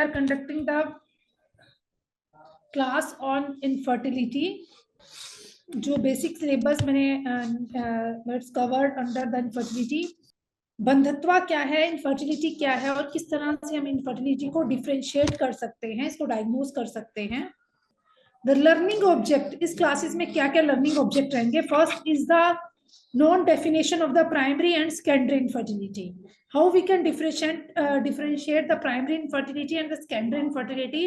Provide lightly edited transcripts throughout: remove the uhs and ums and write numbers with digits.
are conducting the class on infertility. जो basic syllabus मैंने covered under the infertility, बंधत्वा क्या है, इनफर्टिलिटी क्या है और किस तरह से हम इनफर्टिलिटी को डिफरेंशिएट कर सकते हैं, इसको डायग्नोज कर सकते हैं। द लर्निंग ऑब्जेक्ट, इस क्लासेस में क्या क्या लर्निंग ऑब्जेक्ट रहेंगे। First is the known definition of the primary and secondary infertility, how we can differentiate the primary infertility and the secondary infertility,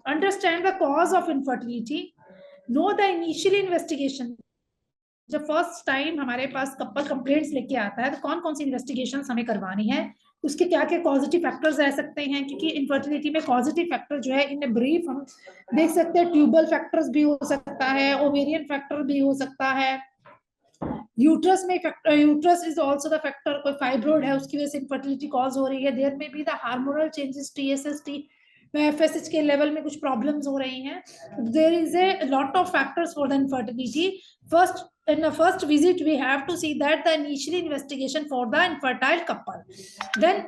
understand the cause of infertility, know the initial investigation। जब first time हमारे पास couple complaints लेके आता है तो कौन कौन सी investigation हमें करवानी है, उसके क्या क्या पॉजिटिव फैक्टर्स रह सकते हैं, क्योंकि इनफर्टिलिटी में पॉजिटिव फैक्टर जो है इन ब्रीफ हम देख सकते हैं। ट्यूबल फैक्टर्स भी हो सकता है, ओवेरियन फैक्टर भी हो सकता है, यूट्रस में uterus is also the factor, कोई फाइब्रोइड है उसकी वजह से इनफर्टिलिटी कॉज हो रही है। देयर में भी the hormonal changes, TSST FSH के लेवल में कुछ प्रॉब्लम्स हो रही हैं। There is a lot of factors for the infertility. First in the first visit we have to see that the initial investigation for the infertile couple, then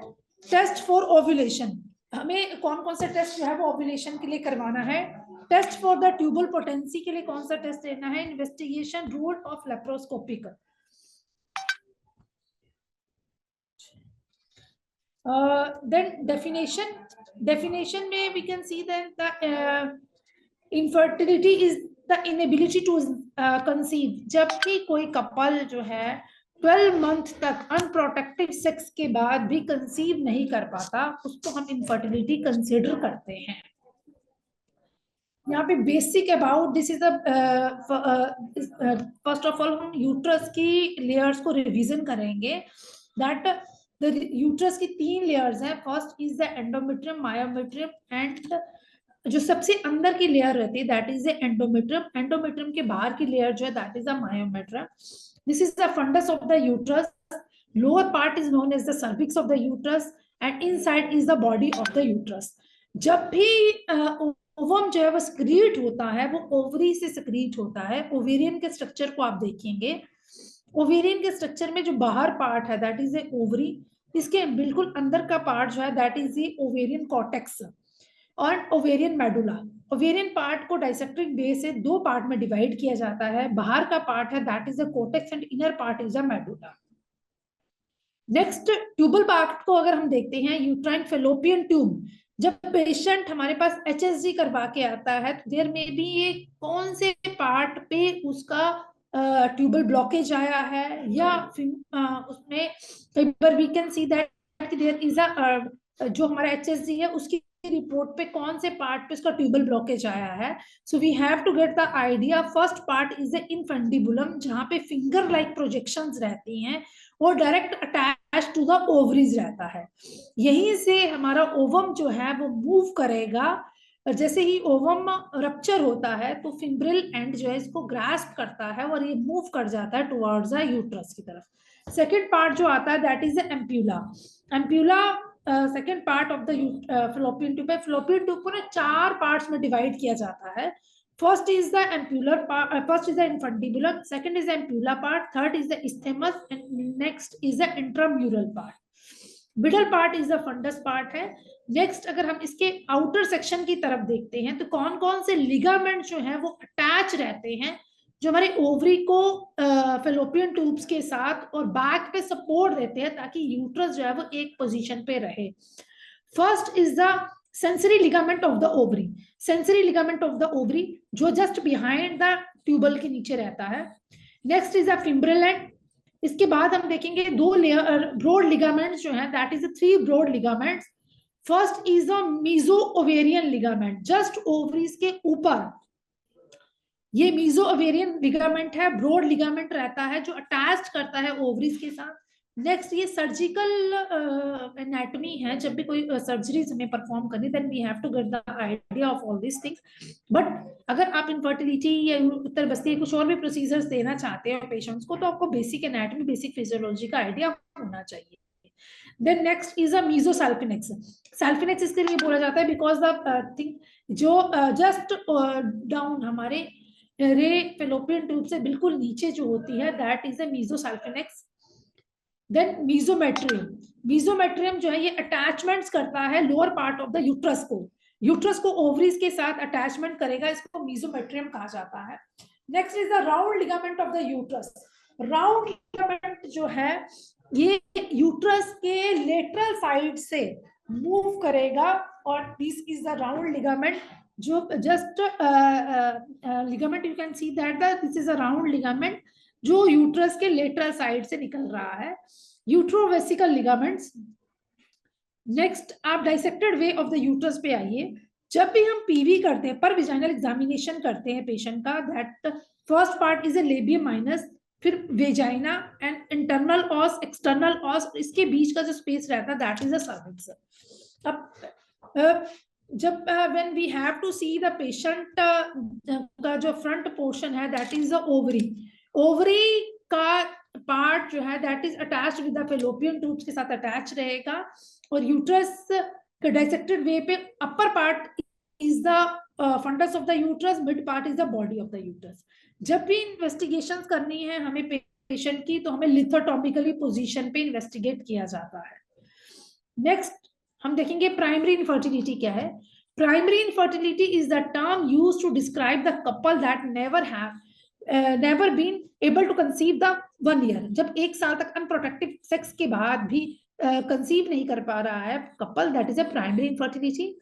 test for ovulation, हमें कौन कौन से test जो है वो ovulation के लिए करवाना है। Test for the tubal potency के लिए कौन सा टेस्ट लेना है, investigation rule of laparoscopic. Then definition में we can see that the infertility is the inability to conceive, जबकि कोई कपल जो है 12 मंथ तक अनप्रोटेक्टेड सेक्स के बाद भी कंसीव नहीं कर पाता, उसको हम इनफर्टिलिटी कंसीडर करते हैं। यहाँ पे basic about this is first of all हम यूट्रस की लेयर्स को रिवीजन करेंगे। दैट द यूट्रस की 3 लेयर्स हैं। First is the endometrium, myometrium and जो सबसे अंदर की लेयर रहती है that is the endometrium. Endometrium के बाहर की लेयर जो है that is the myometrium. This is the fundus of the uterus. Lower part is known as the cervix of the uterus and inside is the body of the uterus. जब भी ovum जो है वो secrete होता है, वो ovary से secrete होता है। ओवेरियन के स्ट्रक्चर को आप देखेंगे, ओवेरियन के स्ट्रक्चर में जो बाहर पार्ट है दैट इज ए ओवरी, इसके बिल्कुल अंदर का पार्ट जो है that is the ovarian cortex और ओवेरियन मेडुला। ओवेरियन पार्ट को डाइसेक्टिंग वे से 2 पार्ट में डिवाइड किया जाता है। बाहर का पार्ट है that is the cortex and inner part is the medulla. Next tubal part को अगर हम देखते हैं, यूट्राइन फेलोपियन ट्यूब। जब पेशेंट हमारे पास HSG करवा के आता है तो देयर में भी ये कौन से पार्ट पे उसका ट्यूबल ब्लॉकेज आया है, या उसमें कई बार we can see that there is a जो हमारा HSG है उसकी रिपोर्ट पे कौन से पार्ट पे उसका ट्यूबल ब्लॉकेज आया है। So we have to get the idea. First part is the infundibulum, जहां पे फिंगर लाइक प्रोजेक्शंस रहती हैं और direct attach to the ovaries रहता है। यहीं से हमारा ओवम जो है वो मूव करेगा। जैसे ही ओवम रप्चर होता है तो फिम्ब्रिल एंड जो है इसको ग्रास्प करता है और ये मूव कर जाता है टुवर्ड्स द यूट्रस की तरफ। सेकेंड पार्ट जो आता है that is the ampulla. Ampulla second part of the fallopian tube है। फेलोपियन ट्यूब को ना 4 पार्ट्स में डिवाइड किया जाता है। First is the ampular part, first is the infundibulum, second is the ampulla part, third is the isthmus, and next is the intramural part. Middle part is the fundus part है। Next अगर हम इसके outer section की तरफ देखते हैं तो कौन कौन से लिगामेंट जो है वो अटैच रहते हैं जो हमारे ओवरी को फेलोपियन ट्यूब्स के साथ और बैक पे सपोर्ट देते हैं ताकि यूट्रस जो है वो एक पोजीशन पे रहे। First is the sensory ligament of the ovary. Sensory ligament of the ovary जो जस्ट बिहाइंड द ट्यूबल के नीचे रहता है। Next is the fimbrial end. इसके बाद हम देखेंगे 2 लेयर ब्रॉड लिगामेंट्स जो है that is the 3 broad ligaments. First is the meso ovarian ligament, just ovaries के ऊपर ये मीजो ओवेरियन लिगामेंट है, ब्रॉड लिगामेंट रहता है जो अटैच करता है ओवरीज के साथ। नेक्स्ट ये सर्जिकल एनाटॉमी है, जब भी कोई सर्जरीज हमें परफॉर्म करनी then we have to get the idea of all this things. But अगर आप इनफर्टिलिटी या उत्तर बस्ती कुछ और भी प्रोसीजर्स देना चाहते हैं पेशेंट्स को तो आपको बेसिक एनाटॉमी, बेसिक फिजियोलॉजी का आइडिया होना चाहिए। Then next is a mesosalpinx. Salpinx इसके लिए बोला जाता है बिकॉज द थिंग जो जस्ट डाउन हमारे रे फेलोपियन ट्यूब से बिल्कुल नीचे जो होती है दैट इज अ मीजोसाल्फिनेक्स। देन मीजोमेट्रियम, मीजोमेट्रियम जो है ये अटैचमेंट्स करता है lower part of the uterus को, यूट्रस को ओवरीज के साथ अटैचमेंट करेगा, इसको मीजोमेट्रियम कहा जाता है। Next is the round ligament of the uterus, round ligament जो है ये यूट्रस के लेटरल साइड से मूव करेगा, और this is the round ligament, जो just ligament you can see that this is a round ligament जो यूट्रस के लेटरल साइड से निकल रहा है, यूट्रोवेसिकल लिगामेंट्स। नेक्स्ट आप dissected way of the uterus पे आइए। जब भी हम पीवी करते हैं, पर विजाइनल एग्जामिनेशन करते हैं पेशेंट का, that first part is a labium minus, फिर vagina and internal os, external os, इसके बीच का जो स्पेस रहता है दैट इज द सर्विक्स। अब जब when we have to see the patient का जो फ्रंट पोर्शन है that is the ovary, ovary का पार्ट जो है that is attached with the fallopian tubes के साथ अटैच रहेगा, और यूट्रस के डाइसेक्टेड वे पे upper part is the fundus of the uterus, mid part is the body of the uterus. जब भी इन्वेस्टिगेशंस करनी है हमें पेशेंट की, तो हमें लिथोटॉमिकली पोजीशन पे इन्वेस्टिगेट किया जाता है। नेक्स्ट हम देखेंगे प्राइमरी इनफर्टिलिटी क्या है। Primary infertility is the term used to describe the couple that never been able to conceive the 1 year, जब 1 साल तक अनप्रोटेक्टिव सेक्स के बाद भी कंसीव नहीं कर पा रहा है couple, that is a primary infertility.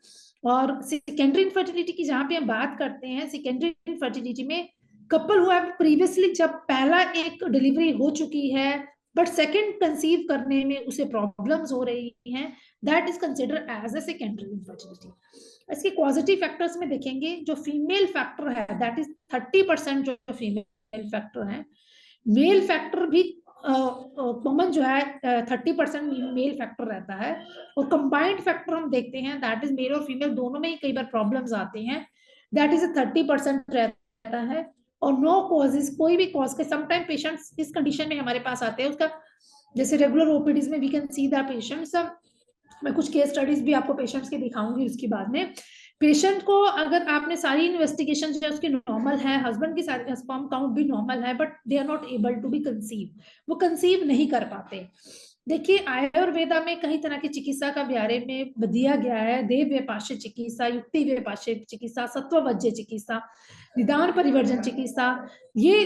और सेकेंडरी इनफर्टिलिटी की जहां पे हम बात करते हैं, सेकेंडरी इनफर्टिलिटी में कपल हु हैव प्रीवियसली, जब पहला एक डिलीवरी हो चुकी है बट सेकंड कंसीव करने में उसे प्रॉब्लम्स हो रही हैं, that is considered as a secondary infertility. इसके पॉजिटिव फैक्टर्स में देखेंगे, जो फीमेल फैक्टर है दैट इज 30% जो फीमेल फैक्टर है, मेल फैक्टर भी कॉमन जो है 30% मेल फैक्टर रहता है, और कंबाइंड फैक्टर हम देखते हैं दैट इज मेल और फीमेल दोनों में ही कई बार प्रॉब्लम्स आते हैं, दैट इज 30% रहता है। और नो कॉजेज, कोई भी कॉज के, समटाइम पेशेंट्स इस कंडीशन में हमारे पास आते हैं, उसका जैसे रेगुलर ओपीडीज में we can see the patients, मैं कुछ केस स्टडीज भी आपको पेशेंट्स के दिखाऊंगी उसके बाद में। पेशेंट को अगर आपने सारी इन्वेस्टिगेशन जो है उसकी नॉर्मल है, हस्बैंड की सारी स्पर्म काउंट भी नॉर्मल है, but they are not able to be conceive, वो कंसीव नहीं कर पाते। देखिए आयुर्वेदा में कई तरह की चिकित्सा का बारे में दिया गया है, देव व्यपाश्य चिकित्सा, युक्ति व्यपाश्य चिकित्सा, सत्ववज्य चिकित्सा, निदान परिवर्जन चिकित्सा, ये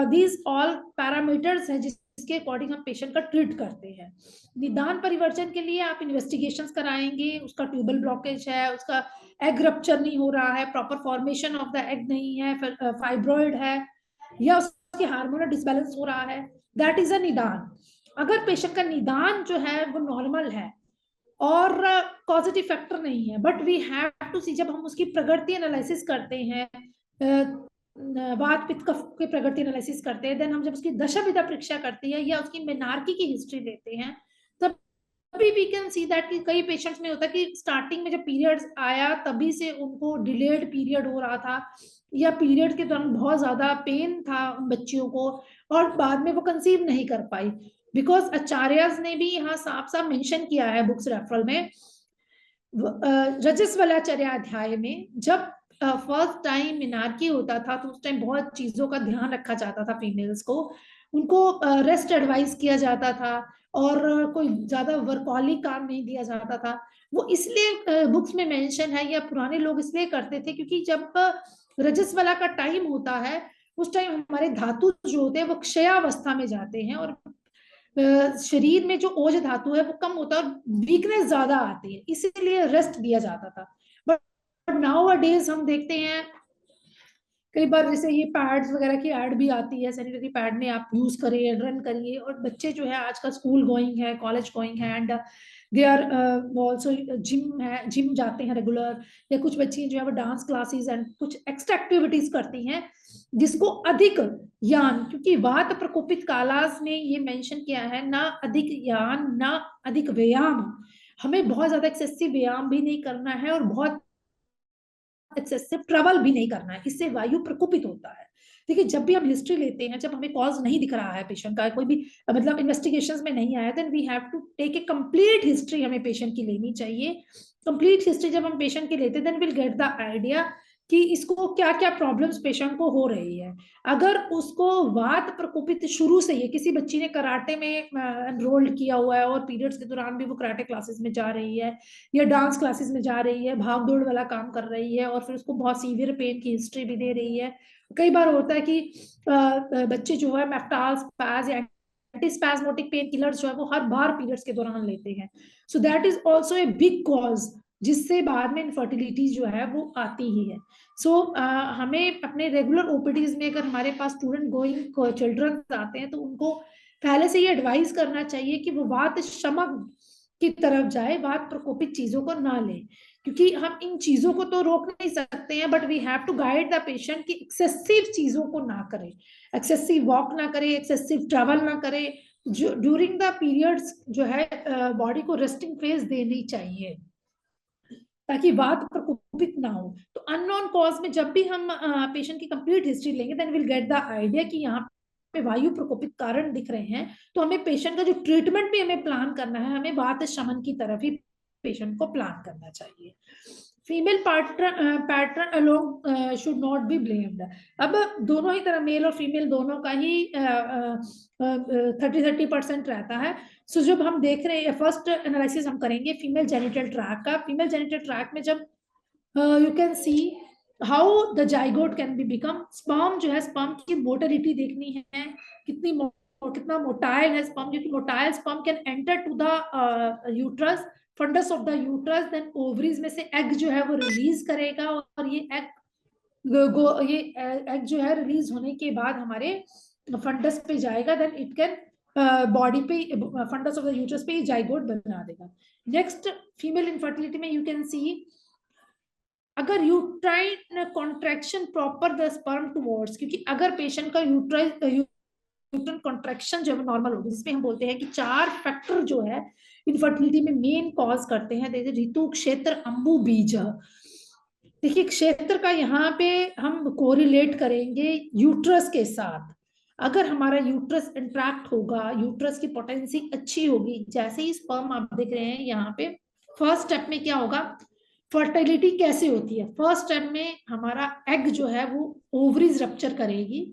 दीज ऑल पैरामीटर्स है जिसके अकॉर्डिंग हम पेशेंट का ट्रीट करते हैं। निदान परिवर्जन के लिए आप इन्वेस्टिगेशंस कराएंगे, उसका ट्यूबल ब्लॉकेज है, उसका एग रप्चर नहीं हो रहा है, proper formation of the egg नहीं है, फाइब्रॉइड है, या उसके हार्मोनल डिसबैलेंस हो रहा है, दैट इज अ निदान। अगर पेशेंट का निदान जो है वो नॉर्मल है और पॉजिटिव फैक्टर नहीं है, बट वी हैव टू सी, जब हम उसकी प्रगति एनालिसिस करते हैं, वात पित्त कफ के प्रगति एनालिसिस करते हैं, देन हम जब उसकी दशा विधा परीक्षा करते हैं या उसकी मेनार्की की हिस्ट्री लेते हैं, तब अभी वी कैन सी दैट कि कई पेशेंट्स में होता है कि स्टार्टिंग में जब पीरियड्स आया तभी से उनको डिलेड पीरियड हो रहा था, या पीरियड के दौरान बहुत ज्यादा पेन था बच्चियों को, और बाद में वो कंसीव नहीं कर पाई, बिकॉज आचार्यस ने भी यहाँ साफ साफ मेंशन किया है बुक्स रेफरल में, रजस्वलाचार्य अध्याय में, जब फर्स्ट टाइम मिनार्की होता था तो उस टाइम बहुत चीजों का ध्यान रखा जाता था, फीमेल्स को उनको रेस्ट एडवाइस किया जाता था, और कोई ज्यादा वर्कहॉलिक काम नहीं दिया जाता था। वो इसलिए बुक्स में मेंशन है, या पुराने लोग इसलिए करते थे क्योंकि जब रजस्वला का टाइम होता है उस टाइम हमारे धातु जो होते हैं वो क्षयावस्था में जाते हैं, और शरीर में जो ओज धातु है वो कम होता है और वीकनेस ज्यादा आती है, इसीलिए रेस्ट दिया जाता था। बट नाउ अ डेज हम देखते हैं कई बार जैसे ये पैड्स वगैरह की ऐड भी आती है, सैनिटरी पैड में आप यूज करिए, रन करिए, और बच्चे जो है आजकल स्कूल गोइंग है, कॉलेज गोइंग है, and they are also gym है, जिम जाते हैं रेगुलर, या कुछ बच्चे जो है वो डांस क्लासेस एंड कुछ एक्स्ट्रा एक्टिविटीज करती हैं, जिसको अधिक यान, क्योंकि वात प्रकोपित कालास में ये मेंशन किया है, ना अधिक यान ना अधिक व्यायाम, हमें बहुत ज्यादा एक्सेसिव व्यायाम भी नहीं करना है और बहुत एक्सेसिव ट्रैवल भी नहीं करना है, इससे वायु प्रकोपित होता है। देखिए जब भी हम हिस्ट्री लेते हैं, जब हमें कॉज नहीं दिख रहा है पेशेंट का, कोई भी मतलब इन्वेस्टिगेशंस में नहीं आया, then we have to take a complete history, हमें पेशेंट की लेनी चाहिए। कंप्लीट हिस्ट्री जब हम पेशेंट की लेते हैं then will get the idea कि इसको क्या क्या प्रॉब्लम्स पेशेंट को हो रही है। अगर उसको वात प्रकोपित शुरू से ही, किसी बच्ची ने कराटे में एनरोल्ड किया हुआ है और पीरियड्स के दौरान भी वो कराटे क्लासेस में जा रही है या डांस क्लासेस में जा रही है, भाग दौड़ वाला काम कर रही है, और फिर उसको बहुत सीवियर पेन की हिस्ट्री भी दे रही है। कई बार होता है कि बच्चे जो है मेफ्टाल स्पैज या एंटीस्पैज्मोटिक पेन किलर्स जो है वो हर बार पीरियड्स के दौरान लेते हैं। So that is also a big cause, जिससे बाद में इनफर्टिलिटी जो है वो आती ही है। सो हमें अपने रेगुलर ओपीडीज में अगर हमारे पास स्टूडेंट गोइंग चिल्ड्रन आते हैं तो उनको पहले से ये एडवाइस करना चाहिए कि वो वात शमक की तरफ जाए, वात प्रकोपित चीजों को ना ले, क्योंकि हम इन चीजों को तो रोक नहीं सकते हैं, but we have to guide the patient कि एक्सेसिव चीजों को ना करे, एक्सेसिव वॉक ना करे, एक्सेसिव ट्रैवल ना करे। जो ड्यूरिंग द पीरियड्स जो है बॉडी को रेस्टिंग फेज देनी चाहिए ताकि वात प्रकोपित ना हो। तो अननोन कॉज में जब भी हम पेशेंट की कंप्लीट हिस्ट्री लेंगे then will get the idea कि यहाँ पे वायु प्रकोपित कारण दिख रहे हैं, तो हमें पेशेंट का जो ट्रीटमेंट भी हमें प्लान करना है, हमें वात शमन की तरफ ही पेशेंट को प्लान करना चाहिए। Female pattern along should not be blamed. अब दोनों ही तरह, मेल और फीमेल दोनों का ही 30% रहता है। सो जब हम देख रहे हैं, फर्स्ट एनालिसिस हम करेंगे फीमेल जेनिटल ट्रैक का। फीमेल जेनिटल ट्रैक में जब you can see how the zygote can be become, sperm जो है, स्पर्म की मोटिलिटी देखनी है, कितना मोटाइल है स्पर्म, क्योंकि motile sperm can enter to the uterus, fundus of the uterus, then ovaries में से एग जो है वो रिलीज करेगा, और ये एग जो है रिलीज होने के बाद हमारे फंडस पे जाएगा, देन इट कैन बॉडी पे, फंडस ऑफ द यूट्रस पे जाइगोट बना देगा। नेक्स्ट, फीमेल इनफर्टिलिटी में यू कैन सी अगर uterine contraction proper the sperm towards, क्योंकि अगर पेशेंट का यूट्राइन कॉन्ट्रैक्शन जो है नॉर्मल होगी, जिसमें हम बोलते हैं कि 4 फैक्टर जो है इनफर्टिलिटी में मेन कॉज करते हैं, जैसे ऋतु, क्षेत्र, अंबु, बीज। देखिए क्षेत्र का यहाँ पे हम कोरिलेट करेंगे यूट्रस के साथ। अगर हमारा यूट्रस इंट्रैक्ट होगा, यूट्रस की पोटेंसी अच्छी होगी, जैसे ही स्पर्म आप देख रहे हैं यहाँ पे फर्स्ट स्टेप में क्या होगा, फर्टिलिटी कैसे होती है। फर्स्ट स्टेप में हमारा एग जो है वो ओवरीज रप्चर करेगी,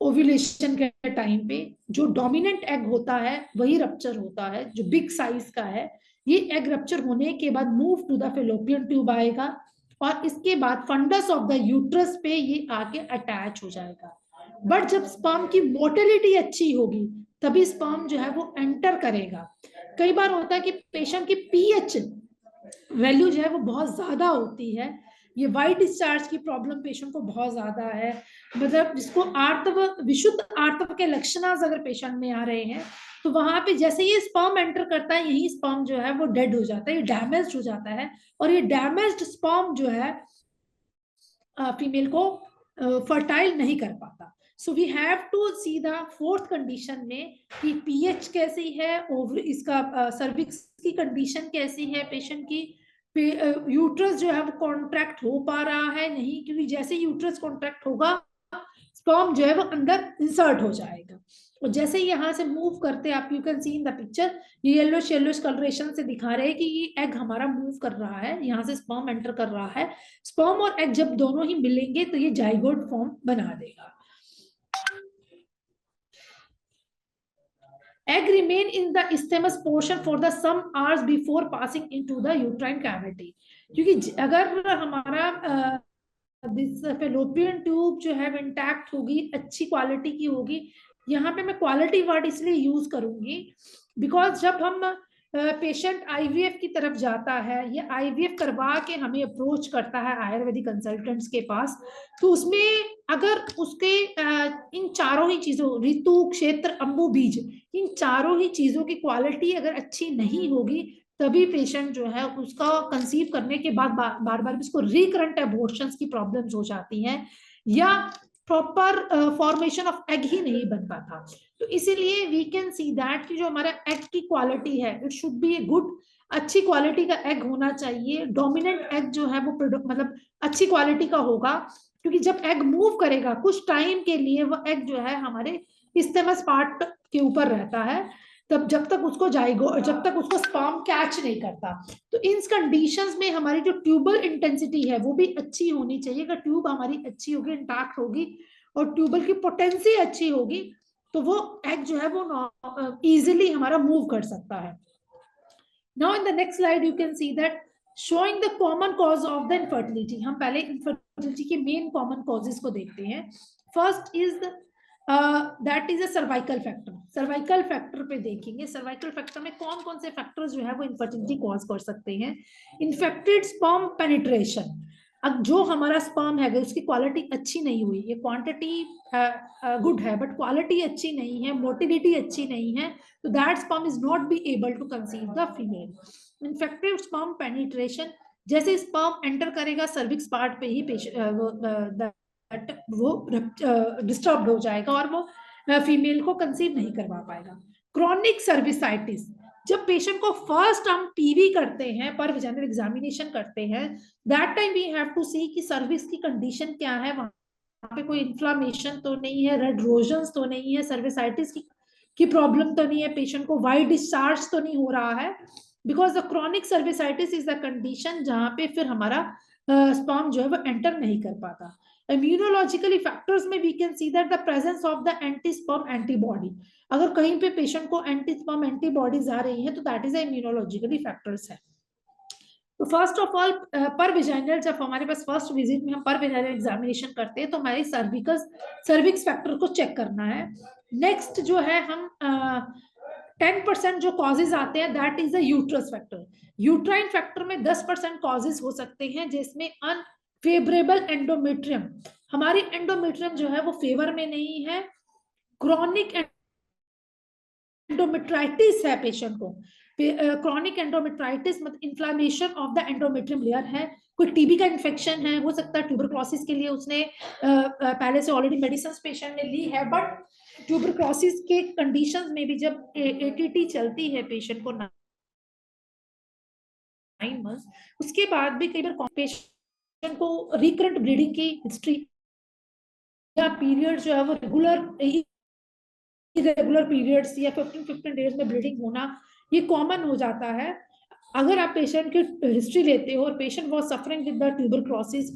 ओव्यूलेशन के टाइम पे जो डोमिनेंट एग होता है वही रप्चर होता है, जो बिग साइज का है। ये एग रप्चर होने के बाद move to the fallopian tube आएगा, और इसके बाद फंडस ऑफ द यूट्रस पे ये आके अटैच हो जाएगा। बट जब स्पर्म की मोटिलिटी अच्छी होगी तभी स्पर्म जो है वो एंटर करेगा। कई बार होता है कि पेशेंट की पीएच वैल्यू जो है वो बहुत ज्यादा होती है, ये वाइट डिस्चार्ज की प्रॉब्लम पेशेंट को बहुत ज्यादा है, मतलब जिसको आर्तव, विशुद्ध आर्तव के लक्षण अगर पेशेंट में आ रहे हैं, तो वहां पे जैसे ये स्पर्म एंटर करता है, यही स्पर्म जो है वो डेड हो जाता है, ये डैमेज हो जाता है, और ये डैमेज्ड स्पर्म जो है फीमेल को फर्टाइल नहीं कर पाता। So we have to see the fourth condition में कि पीएच कैसी है, ओवर इसका सर्विक्स की कंडीशन कैसी है, पेशेंट की यूट्रस जो है वो कॉन्ट्रैक्ट हो पा रहा है नहीं, क्योंकि जैसे यूट्रस कॉन्ट्रैक्ट होगा स्पर्म जो है वो अंदर इंसर्ट हो जाएगा, और जैसे ही यहाँ से मूव करते आप, you can C in the picture, ये येलोश कलरेशन से दिखा रहे हैं कि ये एग हमारा मूव कर रहा है, यहाँ से स्पर्म एंटर कर रहा है। स्पर्म और एग जब दोनों ही मिलेंगे तो ये जाइगोट फॉर्म बना देगा। Egg remain in the isthmus portion for the some hours before passing into the uterine cavity, क्योंकि अगर हमारा फेलोपियन ट्यूब जो है इंटैक्ट होगी, अच्छी क्वालिटी की होगी, यहाँ पे मैं क्वालिटी वर्ड इसलिए यूज करूंगी बिकॉज जब हम पेशेंट आईवीएफ की तरफ जाता है या आईवीएफ करवा के हमें अप्रोच करता है आयुर्वेदिक कंसल्टेंट्स के पास, तो उसमें अगर उसके इन चारों ही चीजों, ऋतु, क्षेत्र, अंबु, बीज, इन चारों ही चीजों की क्वालिटी अगर अच्छी नहीं होगी तभी पेशेंट जो है उसका कंसीव करने के बाद बार बार उसको रिकरेंट एबॉर्शंस की प्रॉब्लम्स हो जाती हैं, या प्रॉपर फॉर्मेशन ऑफ एग ही नहीं बन पाता। तो इसीलिए वी कैन सी दैट कि जो हमारा एग की क्वालिटी है it should be a good, अच्छी क्वालिटी का एग होना चाहिए, डोमिनेंट एग जो है वो मतलब अच्छी क्वालिटी का होगा, क्योंकि जब एग मूव करेगा कुछ टाइम के लिए वो एग जो है हमारे इस्तेमस पार्ट के ऊपर रहता है, तब जब तक उसको स्पर्म कैच नहीं करता। तो इन कंडीशंस में हमारी जो ट्यूबल इंटेंसिटी है वो भी अच्छी होनी चाहिए। अगर ट्यूब हमारी अच्छी होगी, इंटैक्ट होगी और ट्यूबल की पोटेंसी अच्छी होगी तो वो एग जो है वो इजीली हमारा मूव कर सकता है। Now in the next slide you can see that showing the common cause of the infertility. हम पहले इनफर्टिलिटी के मेन कॉमन कॉजेस को देखते हैं। First is that is a cervical factor. Cervical factor पे देखेंगे, सर्वाइकल फैक्टर में कौन कौन से फैक्टर्स जो है वो इनफर्टिलिटी कॉज कर सकते हैं। इन्फेक्टेड स्पर्म पेनिट्रेशन, अब जो हमारा स्पर्म है उसकी क्वालिटी अच्छी नहीं हुई, ये क्वांटिटी गुड है बट क्वालिटी अच्छी नहीं है, मोटिलिटी अच्छी नहीं है, तो that sperm is not be able to conceive the female. Infected sperm penetration, जैसे स्पर्म एंटर करेगा सर्विक्स पार्ट पे ही वो डिस्टर्ब हो जाएगा और वो फीमेल को कंसीव नहीं करवा पाएगा। क्रॉनिक सर्विसाइटिस, जब पेशेंट को फर्स्ट हम पीवी करते हैं, पर वजाइनल एग्जामिनेशन करते हैं, that time we have to see कि सर्विक्स की कंडीशन क्या है, वहां पे कोई इन्फ्लामेशन तो नहीं है, रेड रोजन्स तो नहीं है, सर्विसाइटिस की प्रॉब्लम तो नहीं है, पेशेंट को वाइट डिस्चार्ज तो नहीं हो रहा है, because the chronic cervicitis is the condition जहां पे फिर हमारा स्पर्म जो है वो एंटर नहीं कर पाता। इम्यूनोलॉजिकली फैक्टर्स में we can see that the presence of the anti sperm antibody, अगर कहीं पे पेशेंट को एंटी स्पर्म एंटीबॉडीज आ रही है तो दैट इज इम्यूनोलॉजिकली फैक्टर्स है। तो फर्स्ट ऑफ ऑल पर विजाइनल, जब हमारे पास फर्स्ट विजिट में हम पर विजाइनल एग्जामिनेशन करते हैं तो हमारी सर्विक्स फैक्टर को चेक करना है। नेक्स्ट जो है हम 10% जो कॉजेज आते हैं that is the uterus factor. Uterine factor में 10% कॉजेज हो सकते हैं, जिसमें अनफेवरेबल एंडोमेट्रियम, हमारी एंडोमेट्रियम जो है वो फेवर में नहीं है, क्रॉनिक एंडोमेट्राइटिस है पेशेंट को, क्रॉनिक एंडोमेट्राइटिस मतलब inflammation of the endometrium layer है, कोई टीबी का इन्फेक्शन है, हो सकता है ट्यूबरक्लोसिस के लिए उसने पहले से ऑलरेडी मेडिसिन पेशेंट ने ली है, बट ट्यूबरक्लोसिस के कंडीशंस में भी जब एटीटी चलती है पेशेंट को 9 मंथ्स, उसके बाद भी कई बार पेशेंट को रिकरेंट ब्लीडिंग की हिस्ट्री या पीरियड जो है वो रेगुलर पीरियड्स या 15 डेज में ब्लीडिंग होना ये कॉमन हो जाता है। अगर आप पेशेंट की हिस्ट्री लेते हो और patient was suffering with the tuberculosis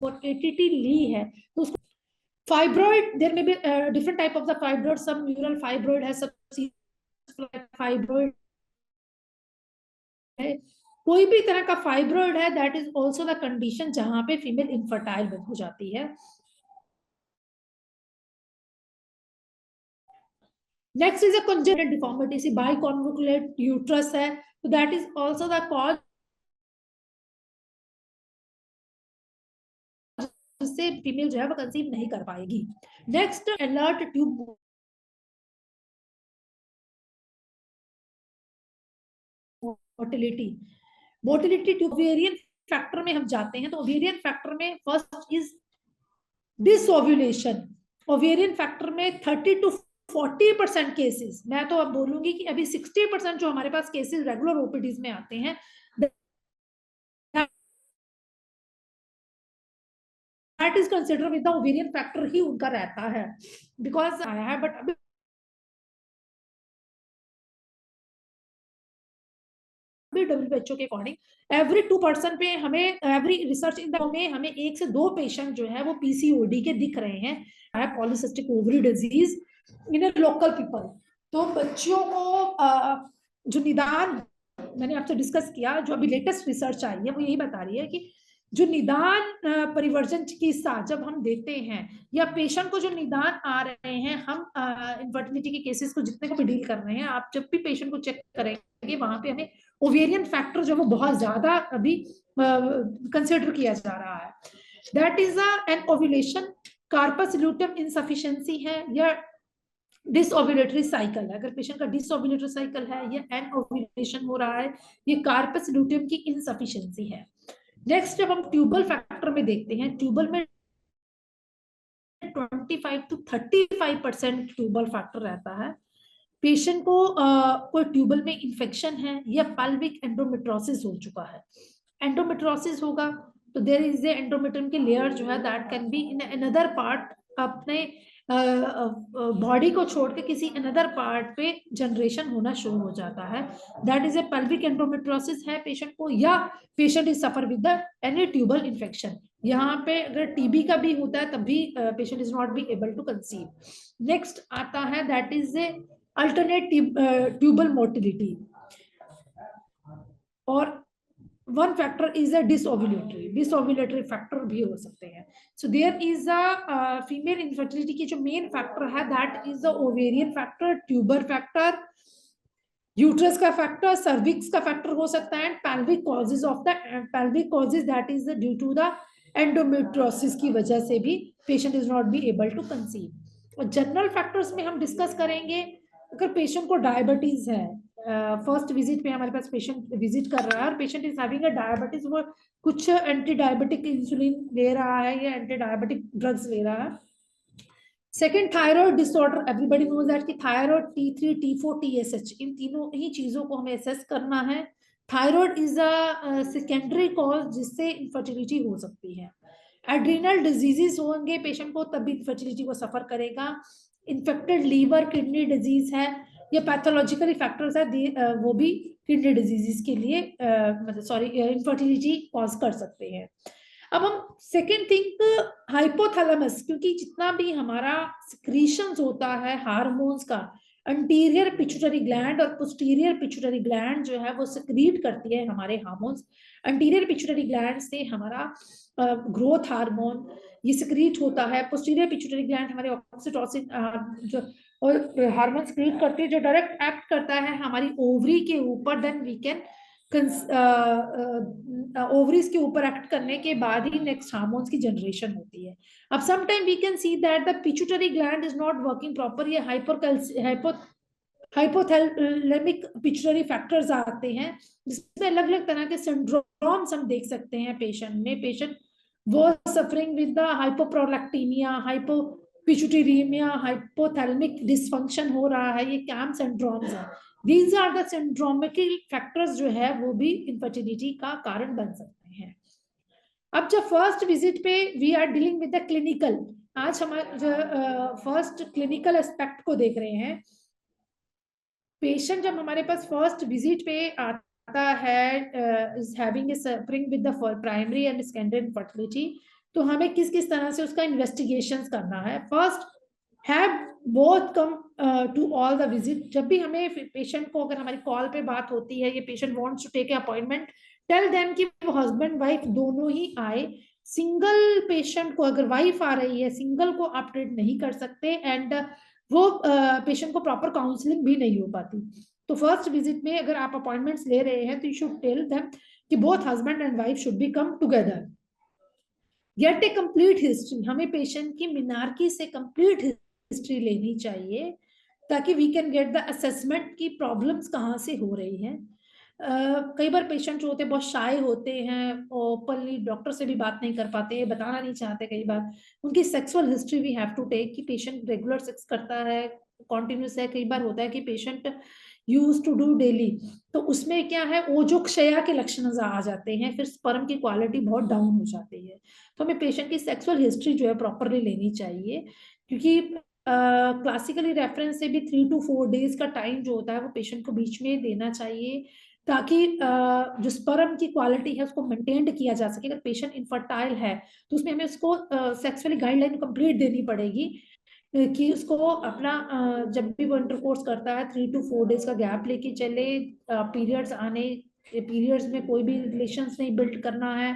और एटीटी ली है तो उसको फाइब्रॉइड, देयर में be different type of the fibroid, सब न्यूरल फाइब्रॉइड है, सब फाइब्रॉइड है, कोई भी तरह का फाइब्रॉइड है, that is also the condition जहां पे फीमेल इनफर्टाइल हो जाती है। Next is a congenital deformity, see biconvolute uterus है, तो that is also the cause जिससे फीमेल जो है वो कंसीव नहीं कर पाएगी। Next alert tube motility, motility tube ovarian factor में हम जाते हैं तो ओवेरियन फैक्टर में first is disovulation. Ovarian factor में 30 to 40% केसेस, मैं तो अब बोलूंगी कि अभी 60% जो हमारे पास केसेस रेगुलर ओपीडीज में आते हैं that is consider with the ovarian factor ही उनका रहता है, बिकॉज आया है बट अभी WHO के अकॉर्डिंग एवरी 2% पे हमें, एवरी रिसर्च इन में हमें 1 से 2 पेशेंट जो है वो पीसीओडी के दिख रहे हैं, polycystic ovary disease in local people. तो बच्चियों को जो निदान मैंने आपसे डिस्कस किया, जो अभी लेटेस्ट रिसर्च आई है वो यही बता रही है कि जो निदान परिवर्जन चिकित्सा जब हम देते हैं या पेशेंट को जो निदान आ रहे हैं, हम इनफर्टिलिटी के केसेस को जितने को भी डील कर रहे हैं, आप जब भी पेशेंट को चेक करेंगे वहां पे हमें ओवेरियन फैक्टर जो वो बहुत ज्यादा अभी कंसिडर किया जा रहा है। That is an ovulation, corpus luteum insufficiency है या डिसओव्यूलेटरी साइकिल है, अगर पेशेंट का डिसओव्यूलेटरी साइकिल है या एन ओव्यूलेशन हो रहा है, ये कार्पस ल्यूटेम की इनसफिशिएंसी है। नेक्स्ट जब हम ट्यूबल फैक्टर में देखते हैं, ट्यूबल में 25 to 35% ट्यूबल फैक्टर रहता है। पेशेंट को कोई ट्यूबल में इंफेक्शन है या पल्विक एंडोमेट्रोसिस हो चुका है, एंडोमेट्रोसिस होगा तो देयर इज ए एंडोमेट्रियम की लेयर जो है that can be in another part, अपने बॉडी को छोड़ के किसी अनदर पार्ट पे जनरेशन होना शुरू हो जाता है, that is a pelvic endometriosis है पेशेंट को, या patient is suffer with the any tubal infection. यहाँ पे अगर टीबी का भी होता है तब भी patient is not be able to conceive. Next आता है that is a alternate tubal motility, और one factor is a disovulatory factor भी हो सकते हैं। So there is a female infertility की जो मेन फैक्टर है that is the ovarian factor, tuber factor, uterus का फैक्टर, सर्विक्स का फैक्टर हो सकता है, and pelvic causes of the pelvic causes that is due to the endometriosis की वजह से भी patient is not be able to conceive। और जनरल फैक्टर्स में हम डिस्कस करेंगे, अगर पेशेंट को डायबिटीज है, फर्स्ट विजिट पे हमारे पास पेशेंट विजिट कर रहा है और patient is having a diabetes, वो कुछ एंटी डायबिटिक इंसुलिन ले रहा है या एंटी डायबिटिक ड्रग्स ले रहा है। Second, thyroid disorder, everybody knows that कि थायराइड T3 T4 TSH इन तीनों ही चीजों को हमें असेस करना है। Thyroid is a secondary cause जिससे इनफर्टिलिटी हो सकती है। एड्रीनल डिजीजेस होंगे पेशेंट को तब भी इनफर्टिलिटी को सफर करेगा। इन्फेक्टेड लीवर किडनी डिजीज है या पैथोलॉजिकली फैक्टर्स है वो भी किडनी डिजीजेस के लिए मतलब सॉरी इनफर्टिलिटी कॉज कर सकते हैं। अब हम सेकेंड थिंग हाइपोथैलेमस, क्योंकि जितना भी हमारा सिक्रीशंस होता है हार्मोन्स का, अंटीरियर पिट्यूटरी ग्लैंड और पोस्टीरियर पिट्यूटरी ग्लैंड जो है वो सिक्रीट करती है हमारे हार्मोन्स। अंटीरियर पिट्यूटरी ग्लैंड से हमारा ग्रोथ हार्मोन ये सिक्रीट होता है, पोस्टीरियर पिट्यूटरी ग्लैंड हमारे ऑक्सीटोसिन जो और हार्मोन सिक्रीट करती है जो डायरेक्ट एक्ट करता है हमारी ओवरी के ऊपर। देन वी कैन ओवरीज के ऊपर एक्ट करने के बाद ही नेक्स्ट हार्मोन्स की जनरेशन होती है। अब some time we can see that the pituitary gland is not working proper, ये हाइपोथैलेमिक पिट्यूटरी फैक्टर्स आते हैं जिसमें अलग अलग तरह के सिंड्रोम्स हम देख सकते हैं पेशेंट में। पेशेंट वो suffering with the hypoprolactinemia, hypopituitarism, hypothalamic dysfunction हो रहा है, ये कैम सिंड्रोम्स है। These are the syndromic factors जो है वो भी इनफर्टिलिटी का कारण बन सकते हैं। अब जब फर्स्ट विजिट पे we are dealing with the clinical, आज हम फर्स्ट क्लिनिकल एस्पेक्ट को देख रहे हैं। पेशेंट जब हमारे पास फर्स्ट विजिट पे आता है is having a suffering with the primary and secondary infertility, तो हमें किस किस तरह से उसका इन्वेस्टिगेशंस करना है। First, have both come to all the visit. जब भी हमें पेशेंट को, अगर हमारी कॉल पे बात होती है, ये patient wants to take a appointment, tell them कि वो हस्बैंड वाइफ दोनों ही आए। सिंगल पेशेंट को, अगर वाइफ आ रही है, सिंगल को आप ट्रीट नहीं कर सकते, एंड वो पेशेंट को प्रॉपर काउंसलिंग भी नहीं हो पाती। तो फर्स्ट विजिट में अगर आप अपॉइंटमेंट्स ले रहे हैं तो यू शुड टेल देम कि both husband and wife should be come together. Get a complete history, हमें पेशेंट की मिनार्की से कंप्लीट हिस्ट्री लेनी चाहिए ताकि we can get the assessment की प्रॉब्लम्स कहाँ से हो रही हैं। कई बार पेशेंट जो होते हैं बहुत शाय होते हैं, ओपनली डॉक्टर से भी बात नहीं कर पाते, बताना नहीं चाहते। कई बार उनकी sexual history we have to take कि पेशेंट रेगुलर सेक्स करता है, कॉन्टिन्यूस है। कई बार होता है कि patient use to do daily, तो उसमें क्या है ओजोक्षया के लक्षण आ जाते हैं, फिर स्पर्म की क्वालिटी बहुत डाउन हो जाती है। तो हमें पेशेंट की सेक्सुअल हिस्ट्री जो है प्रॉपरली लेनी चाहिए, क्योंकि क्लासिकली रेफरेंस से भी 3 to 4 डेज का टाइम जो होता है वो पेशेंट को बीच में देना चाहिए ताकि जो स्पर्म की क्वालिटी है उसको मेंटेन किया जा सके। अगर पेशेंट इनफर्टाइल है तो उसमें हमें उसको सेक्सुअली गाइडलाइन कंप्लीट देनी पड़ेगी कि उसको अपना जब भी वो इंटरकोर्स करता है 3 to 4 डेज का गैप लेके चले। पीरियड्स आने, पीरियड्स में कोई भी रिलेशंस नहीं बिल्ड करना है,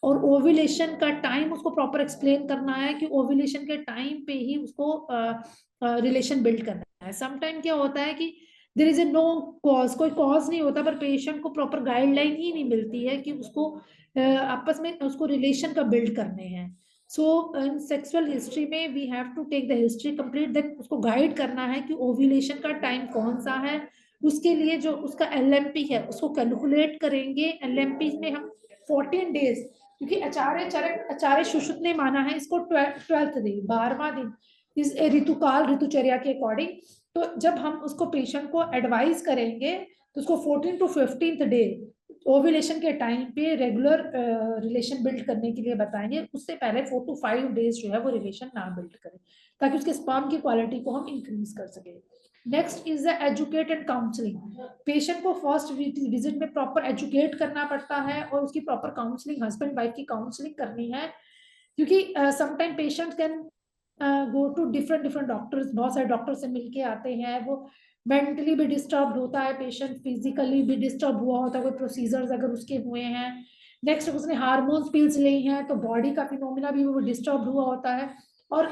और ओव्यूलेशन का टाइम उसको प्रॉपर एक्सप्लेन करना है कि ओव्यूलेशन के टाइम पे ही उसको रिलेशन बिल्ड करना है। समटाइम क्या होता है कि there is a no cause, कोई कॉज नहीं होता, पर पेशेंट को प्रॉपर गाइडलाइन ही नहीं मिलती है कि उसको आपस में उसको रिलेशन का बिल्ड करने हैं। सो इन सेक्सुअल हिस्ट्री में we have to take the history complete, then उसको गाइड करना है कि ओव्यूलेशन का टाइम कौन सा है। उसके लिए जो उसका LMP है उसको कैलकुलेट करेंगे। LMP में हम 14 डेज, क्योंकि आचार्य सुश्रुत ने माना है इसको 12th दिन, 12वां दिन इस ऋतुकाल ऋतुचर्या के अकॉर्डिंग। तो जब हम उसको पेशेंट को एडवाइस करेंगे तो उसको 14 to 15th डे ओव्यूलेशन के टाइम पे रेगुलर रिलेशन बिल्ड करने के लिए बताएंगे। उससे पहले 4 to 5 डेज जो है वो रिलेशन ना बिल्ड करें, ताकि उसके स्पर्म की क्वालिटी को हम इंक्रीज कर सके। Next is the educate and counselling. Patient को फर्स्ट विजिट में प्रॉपर एजुकेट करना पड़ता है और उसकी प्रॉपर काउंसलिंग, हस्बैंड वाइफ की काउंसलिंग करनी है, क्योंकि sometime patient can go to different different doctors, बहुत सारे डॉक्टर से मिलके आते हैं, वो मेंटली भी डिस्टर्ब होता है पेशेंट, फिजिकली भी डिस्टर्ब हुआ होता है, कोई प्रोसीजर्स अगर उसके हुए हैं, नेक्स्ट उसने हार्मोन्स पिल्स ली हैं तो बॉडी का फिनोमिना भी वो डिस्टर्ब हुआ होता है। और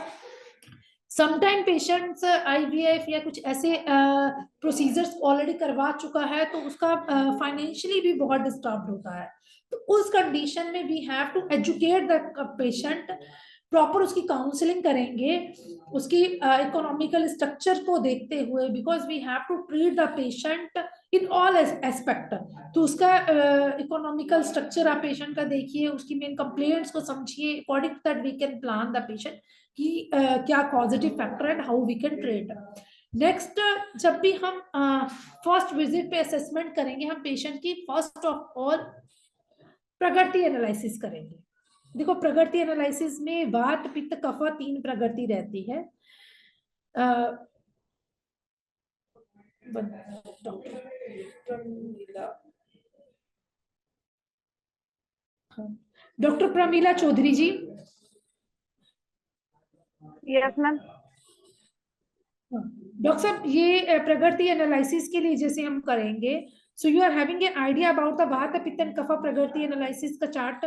समटाइम पेशेंट्स आईवीएफ या कुछ ऐसे प्रोसीजर्स ऑलरेडी करवा चुका है तो उसका फाइनेंशियली भी बहुत डिस्टर्ब होता है। तो उस कंडीशन में we have to educate the patient, proper उसकी काउंसलिंग करेंगे, उसकी इकोनॉमिकल स्ट्रक्चर को देखते हुए, because we have to treat the patient in all aspect. तो उसका इकोनॉमिकल स्ट्रक्चर आप पेशेंट का देखिए, उसकी मेन कंप्लेंट्स को समझिए, according to that we can plan the patient कि क्या positive factor and how we can treat. Next, जब भी हम फर्स्ट विजिट पे असेसमेंट करेंगे, हम पेशेंट की first of all Pragati analysis करेंगे। देखो, प्रगति एनालिसिस में वात पित्त कफ 3 प्रगति रहती है। Doctor Pramila Chaudhary ji. Yes ma'am. Doctor साहब, ये प्रगति एनालिसिस के लिए जैसे हम करेंगे, so you are having a idea about the vata pitta and kapha प्रगति एनालिसिस का chart?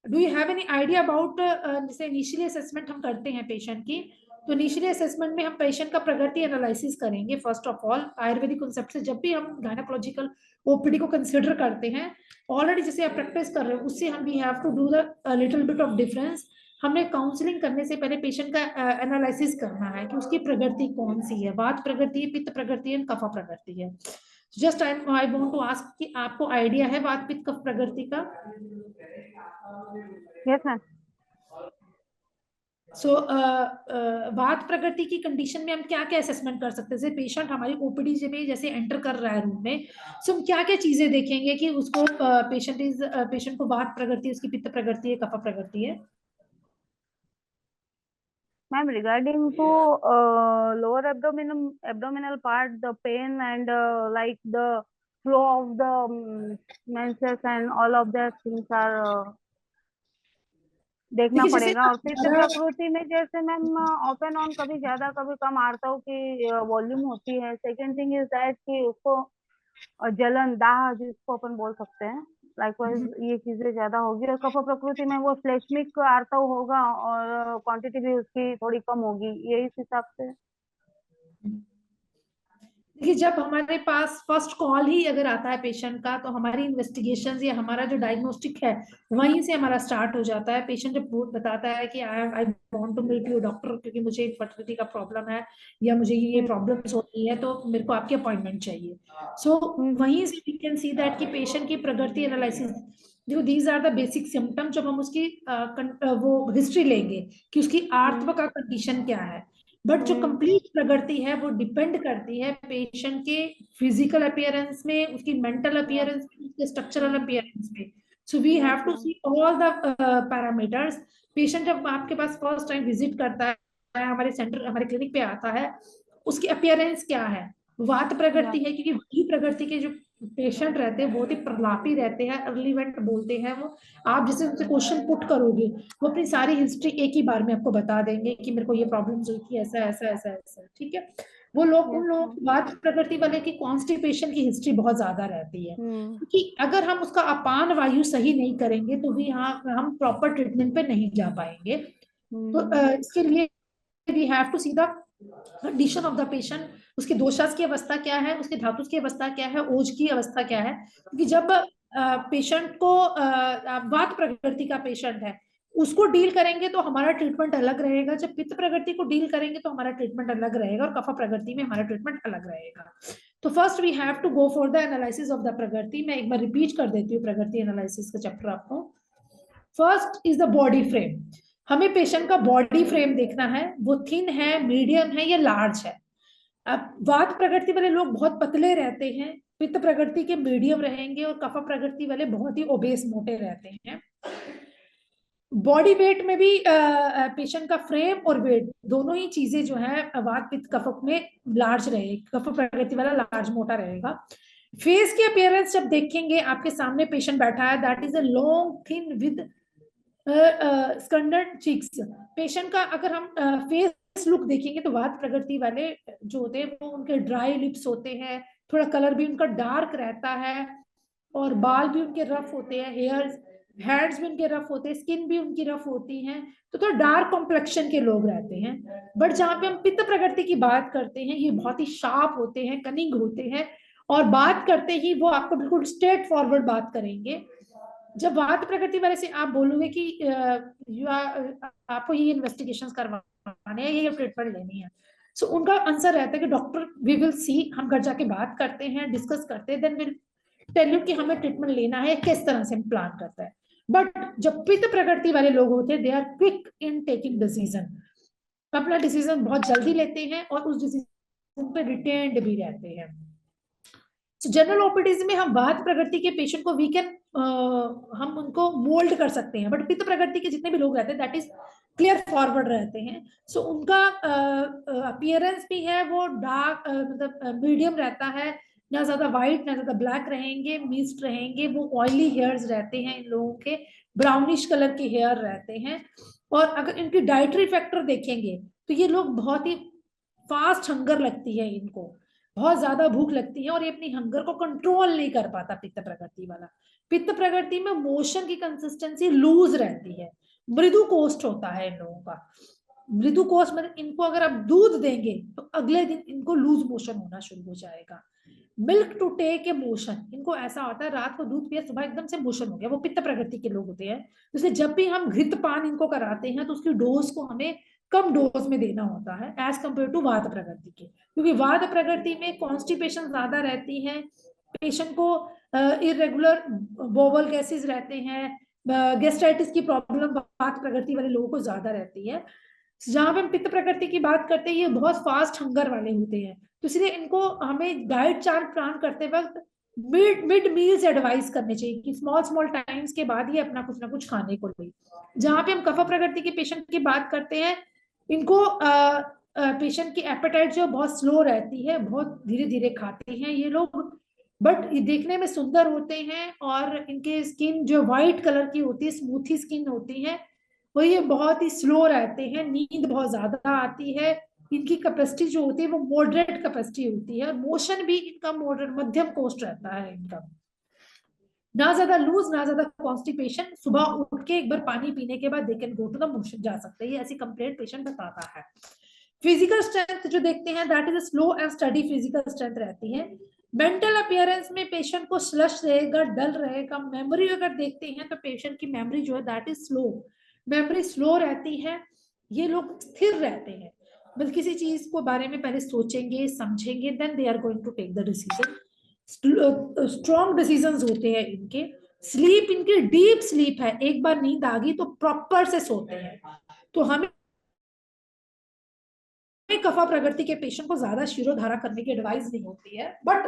Do you have any idea about, जैसे इनिशियली असेसमेंट हम करते हैं पेशेंट की, तो इनिशियली असेसमेंट में हम पेशेंट का प्रगति एनालिसिस करेंगे first of all Ayurvedic concept से। जब भी हम गायनेकोलॉजिकल ओपीडी को कंसिडर करते हैं, ऑलरेडी जैसे आप प्रैक्टिस कर रहे हो, उससे हम we have to do the little bit of difference. हमने काउंसलिंग करने से पहले पेशेंट का एनालिसिस करना है कि उसकी प्रगति कौन सी है, वात प्रगति है, पित्त प्रगति है, कफ प्रगति है। Just I want to ask कि आपको आइडिया है वात पित्त कफ प्रगति का? Yes ma'am. सो वात प्रगति की कंडीशन में हम क्या क्या असेसमेंट कर सकते हैं? जैसे पेशेंट हमारी ओपीडी में जैसे एंटर कर रहा है रूम में, सो हम क्या क्या चीजें देखेंगे कि उसको पेशेंट को वात प्रगति, उसकी पित्त प्रगति है, कफ प्रगति है? Ma'am, regarding to lower abdominal part, the pain and like the flow of the menses and all of that things are देखना पड़ेगा। और पित्त प्रकृति में जैसे मैम ऑफ एंड ऑन कभी ज्यादा कभी कम आर्तव की वॉल्यूम होती है। सेकेंड थिंग इज दैट कि उसको जलन दाह जिसको अपन बोल सकते हैं, लाइकवाइज ये चीजें ज्यादा होगी। और कफ प्रकृति में वो श्लेष्मिक आर्तव होगा और क्वांटिटी भी उसकी थोड़ी कम होगी, ये इस हिसाब से। देखिए, जब हमारे पास फर्स्ट कॉल ही अगर आता है पेशेंट का, तो हमारी इन्वेस्टिगेशंस या हमारा जो डायग्नोस्टिक है वहीं से हमारा स्टार्ट हो जाता है। पेशेंट जब बताता है कि I want to meet you doctor, क्योंकि मुझे इनफर्टिलिटी का प्रॉब्लम है या मुझे ये प्रॉब्लम्स होती है, तो मेरे को आपकी अपॉइंटमेंट चाहिए। सो वहीं से वी कैन सी दैट कि पेशेंट की प्रगति एनालिसिस, देखो these are the basic symptoms. जब हम उसकी वो हिस्ट्री लेंगे कि उसकी आर्तव का कंडीशन क्या है, बट जो कंप्लीट प्रगति है वो डिपेंड करती है पेशेंट के फिजिकल अपीयरेंस में, उसकी मेंटल अपीयरेंस में, उसके स्ट्रक्चरल अपीयरेंस में। So we have to see all the parameters. Patient जब आपके पास फर्स्ट टाइम विजिट करता है, हमारे सेंटर, हमारे क्लिनिक पे आता है, उसकी अपीयरेंस क्या है? वात प्रगति है, क्योंकि वही प्रगति के जो पेशेंट रहते हैं बहुत ही प्रलापी रहते हैं, अर्लीवेंट बोलते हैं वो। आप जैसे उनसे क्वेश्चन पुट करोगे, वो अपनी सारी हिस्ट्री एक ही बार में आपको बता देंगे कि मेरे को ये प्रॉब्लम्स हुई थी, ऐसा ऐसा ऐसा ऐसा, ठीक है। वो लोग, उन लोगों की वात प्रकृति वाले की कॉन्स्टिपेशन की हिस्ट्री बहुत ज्यादा रहती है, क्योंकि अगर हम उसका अपान वायु सही नहीं करेंगे तो भी हम प्रॉपर ट्रीटमेंट पे नहीं जा पाएंगे। तो इसके लिए we have to see the condition of the patient, उसके दोषास की अवस्था क्या है, उसके धातुस की अवस्था क्या है, ओज की अवस्था क्या है। क्योंकि जब पेशेंट को वात प्रकृति का पेशेंट है, उसको डील करेंगे तो हमारा ट्रीटमेंट अलग रहेगा, जब पित्त प्रकृति को डील करेंगे तो हमारा ट्रीटमेंट अलग रहेगा, और कफ प्रकृति में हमारा ट्रीटमेंट अलग रहेगा। तो first we have to go for the analysis of the प्रकृति। मैं एक बार रिपीट कर देती हूँ प्रकृति एनालिसिस का चैप्टर आपको। First is the body frame. हमें पेशेंट का बॉडी फ्रेम देखना है, वो थिन है, मीडियम है या लार्ज है। अब वात प्रकृति वाले लोग बहुत पतले रहते हैं, पित्त प्रकृति के मीडियम रहेंगे, और कफ प्रकृति वाले बहुत ही ओबेस मोटे रहते हैं। बॉडी वेट में भी पेशेंट का फ्रेम और वेट दोनों ही चीजें जो है वात पित्त कफ में लार्ज रहेगी, कफ प्रकृति वाला लार्ज मोटा रहेगा। फेस की अपीयरेंस जब देखेंगे, आपके सामने पेशेंट बैठा है, that is a long thin with स्कंडर्ड चिक्स। पेशेंट का अगर हम फेस लुक देखेंगे तो वात प्रकृति वाले जो होते हैं वो उनके ड्राई लिप्स होते हैं, थोड़ा कलर भी उनका डार्क रहता है, और बाल भी उनके रफ होते हैं, हेयर्स भी उनके रफ होते हैं, स्किन भी उनकी रफ होती है, तो थोड़ा डार्क कॉम्प्लेक्शन के लोग रहते हैं। बट जहाँ पे हम पित्त प्रकृति की बात करते हैं, ये बहुत ही शार्प होते हैं, कनिंग होते हैं, और बात करते ही वो आपको बिल्कुल स्ट्रेट फॉरवर्ड बात करेंगे। जब वात प्रकृति वाले से आप बोलोगे कि आपको ये इन्वेस्टिगेशंस करवाने हैं, ये ट्रीटमेंट लेनी है, सो उनका आंसर रहता है कि डॉक्टर वी विल सी, हम घर जाके बात करते हैं, डिस्कस करते हैं, देन विल टेल यू कि हमें ट्रीटमेंट लेना है, किस तरह से हम प्लान करते हैं। बट जब पित्त प्रकृति वाले लोग होते हैं, they are quick in taking decision, अपना डिसीजन बहुत जल्दी लेते हैं और उस डिसीजन पे रिटेन्ड भी रहते हैं। जनरल ओपीडीज में हम वात प्रकृति के पेशेंट को वी कैन हम उनको मोल्ड कर सकते हैं, बट पित्त प्रकृति के जितने भी लोग रहते हैं दैट इज क्लियर फॉरवर्ड रहते हैं। सो उनका अपीयरेंस भी है वो डार्क मतलब मीडियम रहता है, ना ज्यादा व्हाइट ना ज्यादा ब्लैक रहेंगे, मिक्स्ड रहेंगे, वो ऑयली हेयर्स रहते हैं इन लोगों के, ब्राउनिश कलर के हेयर रहते हैं। और अगर इनकी डाइटरी फैक्टर देखेंगे तो ये लोग बहुत ही फास्ट हंगर लगती है इनको, बहुत ज्यादा भूख लगती है, और ये अपनी हंगर को कंट्रोल नहीं कर पाता पित्त प्रकृति वाला। पित्त प्रकृति में मोशन की कंसिस्टेंसी लूज रहती है, मृदु कोष्ठ होता है इन लोगों का। मृदु कोष्ठ मतलब इनको अगर आप दूध देंगे तो अगले दिन इनको लूज मोशन होना शुरू हो जाएगा। Milk to take a motion, इनको ऐसा होता है रात को दूध पिया सुबह एकदम से मोशन हो गया, वो पित्त प्रकृति के लोग होते हैं। इसलिए जब भी हम घृतपान इनको कराते हैं तो उसकी डोज को हमें कम डोज में देना होता है एज कम्पेयर टू वात प्रकृति के, क्योंकि वात प्रकृति में कॉन्स्टिपेशन ज्यादा रहती है, पेशेंट को इरेगुलर बोवल गैसेस रहते हैं, गैस्ट्राइटिस की प्रॉब्लम वात प्रकृति वाले लोगों को ज्यादा रहती है। जहां पे हम पित्त प्रकृति की बात करते हैं ये बहुत फास्ट हंगर वाले होते हैं, तो इसलिए इनको हमें डाइट चार्ट प्लान करते वक्त मिड मील्स एडवाइस करने चाहिए कि स्मॉल स्मॉल टाइम्स के बाद ही अपना कुछ ना कुछ खाने को ले। जहां पे हम कफ प्रकृति के पेशेंट की बात करते हैं, इनको पेशेंट की एपेटाइट जो बहुत स्लो रहती है, बहुत धीरे धीरे खाते हैं ये लोग, बट ये देखने में सुंदर होते हैं, और इनके स्किन जो व्हाइट कलर की होती है, स्मूथी स्किन होती है, वो ये बहुत ही स्लो रहते हैं, नींद बहुत ज्यादा आती है, इनकी कैपेसिटी जो होती है वो मॉडरेट कैपेसिटी होती है, और मोशन भी इनका मॉडरेट मध्यम कोस्ट रहता है इनका, ना ज्यादा लूज ना ज्यादा कॉन्स्टिपेशन। सुबह उठ के एक बार पानी पीने के बाद they can go to the motion जा सकते हैं, ये ऐसी कंप्लेंट पेशेंट बताता है। फिजिकल स्ट्रेंथ जो देखते हैं that is a slow and study physical strength रहती है। मेंटल अपीयरेंस में पेशेंट को स्लश रहेगा, डल रहेगा। मेमोरी अगर देखते हैं तो पेशेंट की मेमोरी जो है that is slow, memory slow रहती है, ये लोग स्थिर रहते हैं, बस किसी चीज को बारे में पहले सोचेंगे समझेंगे, then they are going to take the decision. Strong decisions होते हैं इनके। स्लीप इनकी डीप स्लीप है, एक बार नींद आ गई तो प्रॉपर से सोते हैं। तो हमें कफा प्रकृति के पेशेंट को ज्यादा शिरोधारा करने की एडवाइस नहीं होती है, बट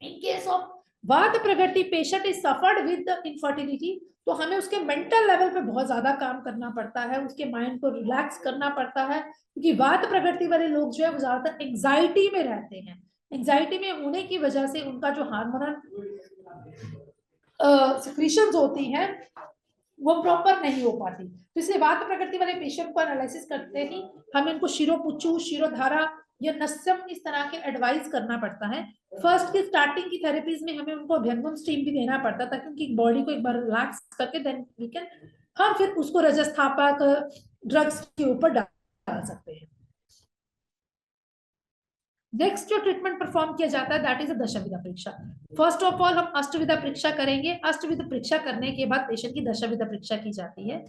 इन केस ऑफ वात प्रकृति patient is suffered with infertility, तो हमें उसके मेंटल लेवल पे बहुत ज्यादा काम करना पड़ता है, उसके माइंड को रिलैक्स करना पड़ता है, क्योंकि वात प्रकृति वाले लोग जो है वो ज्यादातर एंग्जाइटी में रहते हैं। एंग्जाइटी में होने की वजह से उनका जो हार्मोनल सिक्रीशंस होती हैं वो प्रॉपर नहीं हो पाती, तो इसलिए वात प्रकृति वाले पेशेंट को एनालिसिस करते ही हमें इनको शिरोपुच्छु, शिरोधारा या नस्यम इस तरह के एडवाइस करना पड़ता है। फर्स्ट की स्टार्टिंग की थेरेपीज में हमें उनको अभ्यंगम स्टीम भी देना पड़ता था, क्योंकि बॉडी को एक बार रिलैक्स करके देन वी कैन हम फिर उसको रजस्थापक ड्रग्स के ऊपर डाल सकते हैं। नेक्स्ट जो ट्रीटमेंट परफॉर्म किया जाता है दैट इज अ दशविधा परीक्षा। फर्स्ट ऑफ ऑल हम अष्टविधा परीक्षा करेंगे। अष्टविधा परीक्षा करने के बाद पेशेंट की दशविधा परीक्षा की जाती है।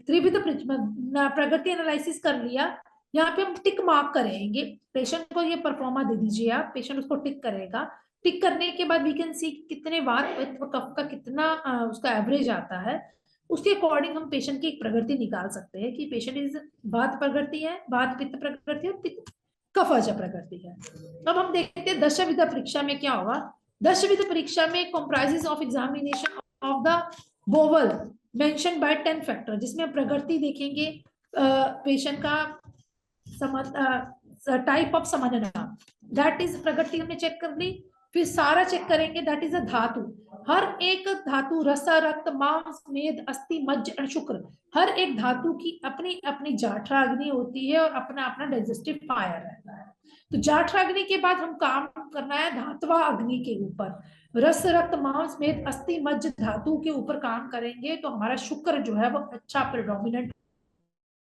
त्रिविध प्रगति एनालिसिस कर लिया, यहाँ पे हम टिक मार्क करेंगे, पेशेंट को ये परफॉर्मा दे दीजिए आप, पेशेंट उसको टिक करेगा। टिक करने के बाद वी कैन सी कितने वात कफ का कितना उसका एवरेज आता है। उसके अकॉर्डिंग हम पेशेंट की एक प्रकृति निकाल सकते हैं कि पेशेंट इज वात प्रकृति है, वात पित्त प्रकृति है, पित्त कफज प्रकृति है। अब हम देखते हैं दशविध परीक्षा में क्या होगा। दशविध परीक्षा में comprises of examination of the bowel mention by 10 factor, जिसमें प्रकृति देखेंगे पेशेंट का, टाइप ऑफ समन्वय, दैट इज प्रकृति हमने चेक कर ली। फिर सारा चेक करेंगे, दैट इज अ धातु, हर एक धातु रस, रक्त, मांस, मेद, अस्थि, मज्ज और शुक्र, हर एक धातु की अपनी अपनी जाठराग्नि होती है और अपना अपना डाइजेस्टिव फायर रहता है। तो जाठराग्नि के बाद हम काम करना है धातवा अग्नि के ऊपर, रस, रक्त, मांस, मेद, अस्थि, मज्ज धातु के ऊपर काम करेंगे तो हमारा शुक्र जो है वो अच्छा प्रेडोमिनेंट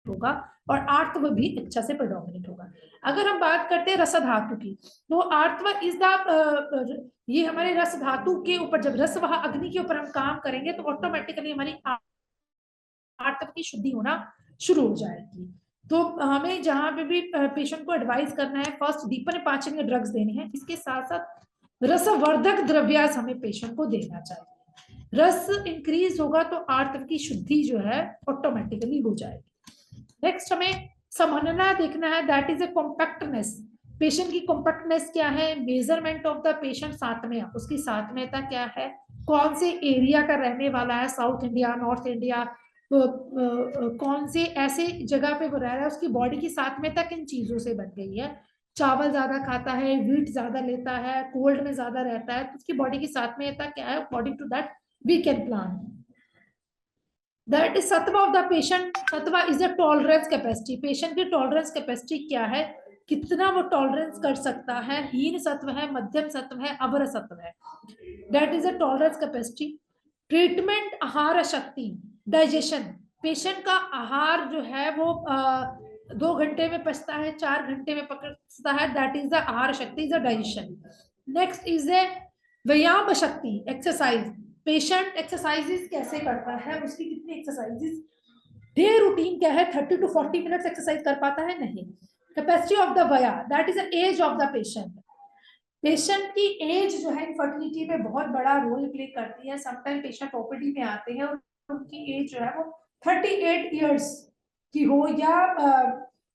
होगा और आर्तव भी अच्छा से प्रेडोमिनेट होगा। अगर हम बात करते हैं रस धातु की, तो आर्तव इज द, ये हमारे रस धातु के ऊपर जब रस वह अग्नि के ऊपर हम काम करेंगे तो ऑटोमेटिकली हमारी आर्तव की शुद्धि होना शुरू हो जाएगी। तो हमें जहां पे भी पेशेंट को एडवाइस करना है, फर्स्ट दीपन पाचन के ड्रग्स देने हैं, इसके साथ साथ रसवर्धक द्रव्यास हमें पेशेंट को देना चाहिए। रस इंक्रीज होगा तो आर्तव की शुद्धि जो है ऑटोमेटिकली हो जाएगी। नेक्स्ट हमें समन्वय देखना है, that is A compactness, patient की कॉम्पैक्टनेस क्या है, मेजरमेंट ऑफ द पेशेंट सातव्य, उसकी सातव्यता क्या है, कौन से एरिया का रहने वाला है, साउथ इंडिया, नॉर्थ इंडिया, कौन से ऐसे जगह पे वो रह रहा है, उसकी बॉडी की सातव्यता किन चीजों से बन गई है, चावल ज्यादा खाता है, व्हीट ज्यादा लेता है, कोल्ड में ज्यादा रहता है, तो उसकी बॉडी की सातव्यता क्या है, according to that we can plan. That is sattva of the patient. Sattva is a tolerance capacity. Patient की tolerance capacity क्या है, कितना वो tolerance कर सकता है, हीन सत्व है, मध्यम सत्व है, अवर सत्व है, that is a tolerance capacity. Treatment आहार शक्ति, digestion, patient का आहार जो है वो 2 घंटे में पचता है, 4 घंटे में पचता है, that is the आहार शक्ति, is a digestion. Next is a व्यायाम शक्ति, exercise. पेशेंट एक्सरसाइजेस कैसे करता है, उसकी कितनी एक्सरसाइजेस, डे रूटीन क्या है, 30 to 40 मिनट्स एक्सरसाइज कर पाता है, नहीं। कैपेसिटी ऑफ द वया, that is the age of the patient, patient की एज जो है इनफर्टिलिटी में बहुत बड़ा रोल प्ले करती है। समटाइम पेशेंट ओपीडी में आते हैं और उनकी एज जो है वो 38 इयर्स की हो या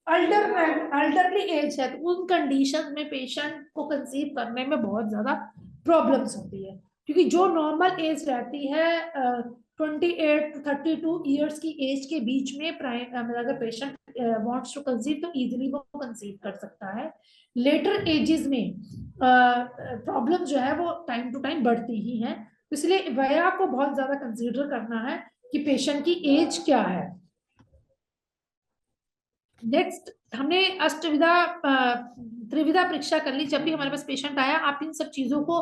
अल्डरली एज है, तो उन कंडीशन में पेशेंट को कंसीव करने में बहुत ज्यादा प्रॉब्लम्स होती है, क्योंकि जो नॉर्मल एज रहती है 28 to 32 इयर्स की एज के बीच में अगर पेशेंट वांट्स टू कंसीव तो इजीली वो कंसीव कर सकता है। लेटर एजेस में प्रॉब्लम जो है वो टाइम टू टाइम बढ़ती ही है, इसलिए वया को बहुत ज्यादा कंसीडर करना है कि पेशेंट की एज क्या है। नेक्स्ट हमने अष्टविधा त्रिविधा परीक्षा कर ली। जब भी हमारे पास पेशेंट आया, आप इन सब चीजों को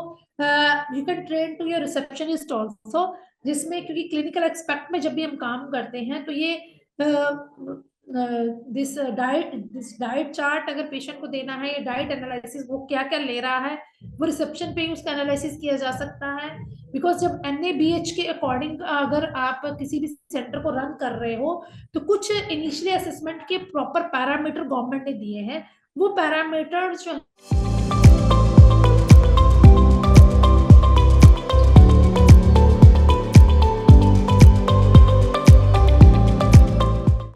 you can train to your receptionist also, जिसमें क्योंकि क्लिनिकल एक्सपेक्ट में जब भी हम काम करते हैं तो ये दिस डाइट चार्ट अगर पेशेंट को देना है, ये डाइट एनालिसिस वो क्या क्या ले रहा है वो रिसेप्शन पे ही उसका एनालिसिस किया जा सकता है। बिकॉज जब NABH के अकॉर्डिंग अगर आप किसी भी सेंटर को रन कर रहे हो तो कुछ इनिशियली असेसमेंट के प्रॉपर पैरामीटर गवर्नमेंट ने दिए हैं, वो पैरामीटर जो